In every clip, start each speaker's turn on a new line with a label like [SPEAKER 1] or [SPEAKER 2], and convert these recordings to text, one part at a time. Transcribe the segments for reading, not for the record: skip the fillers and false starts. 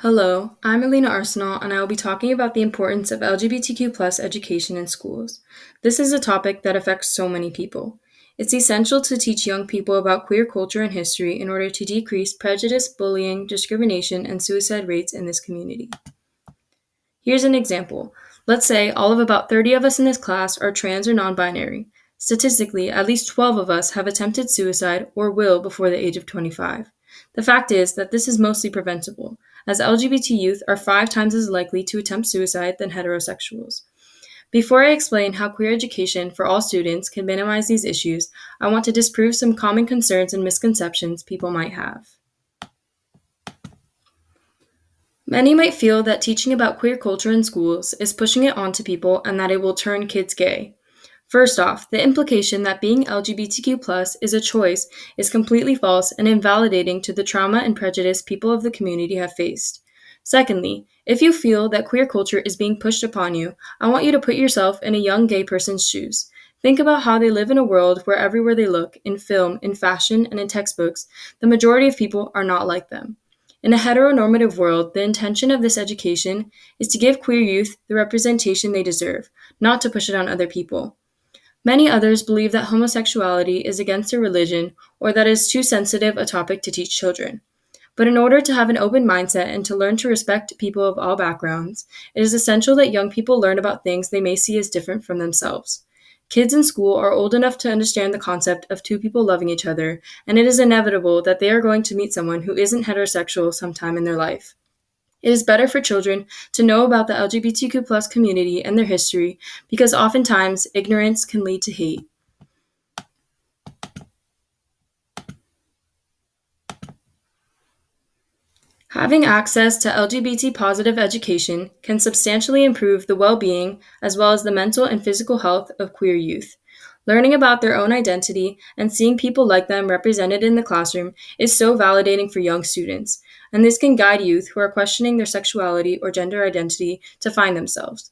[SPEAKER 1] Hello, I'm Alina Arsenal, and I will be talking about the importance of LGBTQ education in schools. This is a topic that affects so many people. It's essential to teach young people about queer culture and history in order to decrease prejudice, bullying, discrimination, and suicide rates in this community. Here's an example. Let's say all of about 30 of us in this class are trans or non binary. Statistically, at least 12 of us have attempted suicide or will before the age of 25. The fact is that this is mostly preventable, as LGBT youth are 5 times as likely to attempt suicide than heterosexuals. Before I explain how queer education for all students can minimize these issues, I want to disprove some common concerns and misconceptions people might have. Many might feel that teaching about queer culture in schools is pushing it onto people and that it will turn kids gay. First off, the implication that being LGBTQ is a choice is completely false and invalidating to the trauma and prejudice people of the community have faced. Secondly, if you feel that queer culture is being pushed upon you, I want you to put yourself in a young gay person's shoes. Think about how they live in a world where everywhere they look, in film, in fashion, and in textbooks, the majority of people are not like them. In a heteronormative world, the intention of this education is to give queer youth the representation they deserve, not to push it on other people. Many others believe that homosexuality is against their religion or that it is too sensitive a topic to teach children. But in order to have an open mindset and to learn to respect people of all backgrounds, it is essential that young people learn about things they may see as different from themselves. Kids in school are old enough to understand the concept of two people loving each other, and it is inevitable that they are going to meet someone who isn't heterosexual sometime in their life. It is better for children to know about the LGBTQ community and their history because oftentimes ignorance can lead to hate. Having access to LGBT positive education can substantially improve the well being as well as the mental and physical health of queer youth. Learning about their own identity and seeing people like them represented in the classroom is so validating for young students, and this can guide youth who are questioning their sexuality or gender identity to find themselves.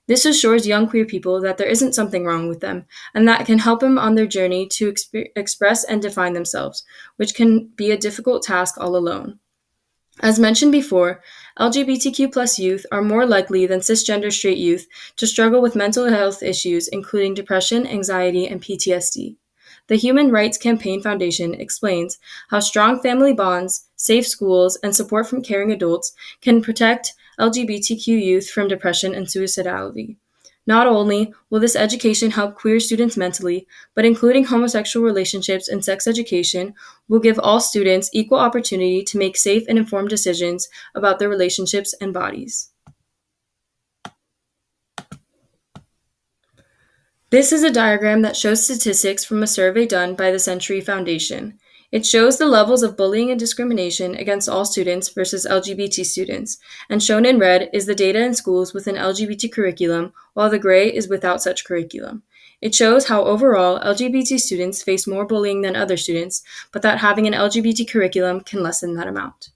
[SPEAKER 1] This assures young queer people that there isn't something wrong with them, and that can help them on their journey to express and define themselves, which can be a difficult task all alone. As mentioned before, LGBTQ youth are more likely than cisgender straight youth to struggle with mental health issues, including depression, anxiety, and PTSD. The Human Rights Campaign Foundation explains how strong family bonds, safe schools, and support from caring adults can protect LGBTQ youth from depression and suicidality. Not only will this education help queer students mentally, but including homosexual relationships and sex education will give all students equal opportunity to make safe and informed decisions about their relationships and bodies. This is a diagram that shows statistics from a survey done by the Century Foundation. It shows the levels of bullying and discrimination against all students versus LGBT students, and shown in red is the data in schools with an LGBT curriculum, while the gray is without such curriculum. It shows how overall LGBT students face more bullying than other students, but that having an LGBT curriculum can lessen that amount.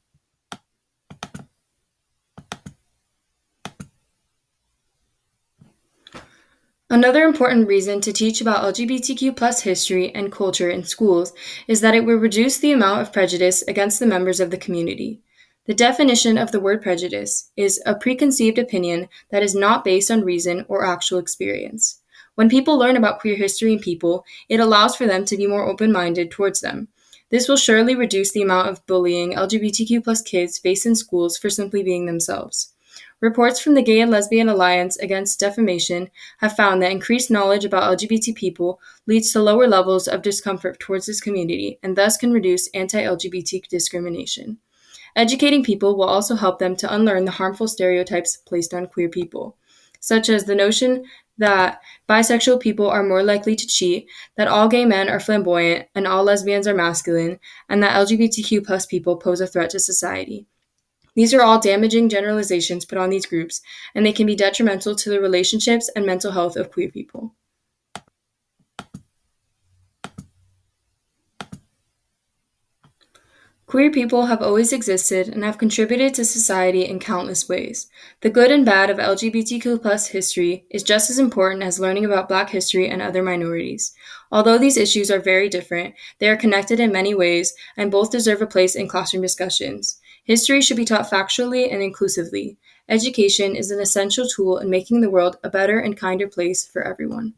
[SPEAKER 1] Another important reason to teach about LGBTQ history and culture in schools is that it will reduce the amount of prejudice against the members of the community. The definition of the word prejudice is a preconceived opinion that is not based on reason or actual experience. When people learn about queer history and people, it allows for them to be more open-minded towards them. This will surely reduce the amount of bullying LGBTQ kids face in schools for simply being themselves. Reports from the Gay and Lesbian Alliance Against Defamation have found that increased knowledge about LGBT people leads to lower levels of discomfort towards this community and thus can reduce anti-LGBT discrimination. Educating people will also help them to unlearn the harmful stereotypes placed on queer people, such as the notion that bisexual people are more likely to cheat, that all gay men are flamboyant and all lesbians are masculine, and that LGBTQ people pose a threat to society. These are all damaging generalizations put on these groups, and they can be detrimental to the relationships and mental health of queer people. Queer people have always existed and have contributed to society in countless ways. The good and bad of LGBTQ plus history is just as important as learning about Black history and other minorities. Although these issues are very different, they are connected in many ways and both deserve a place in classroom discussions. History should be taught factually and inclusively. Education is an essential tool in making the world a better and kinder place for everyone.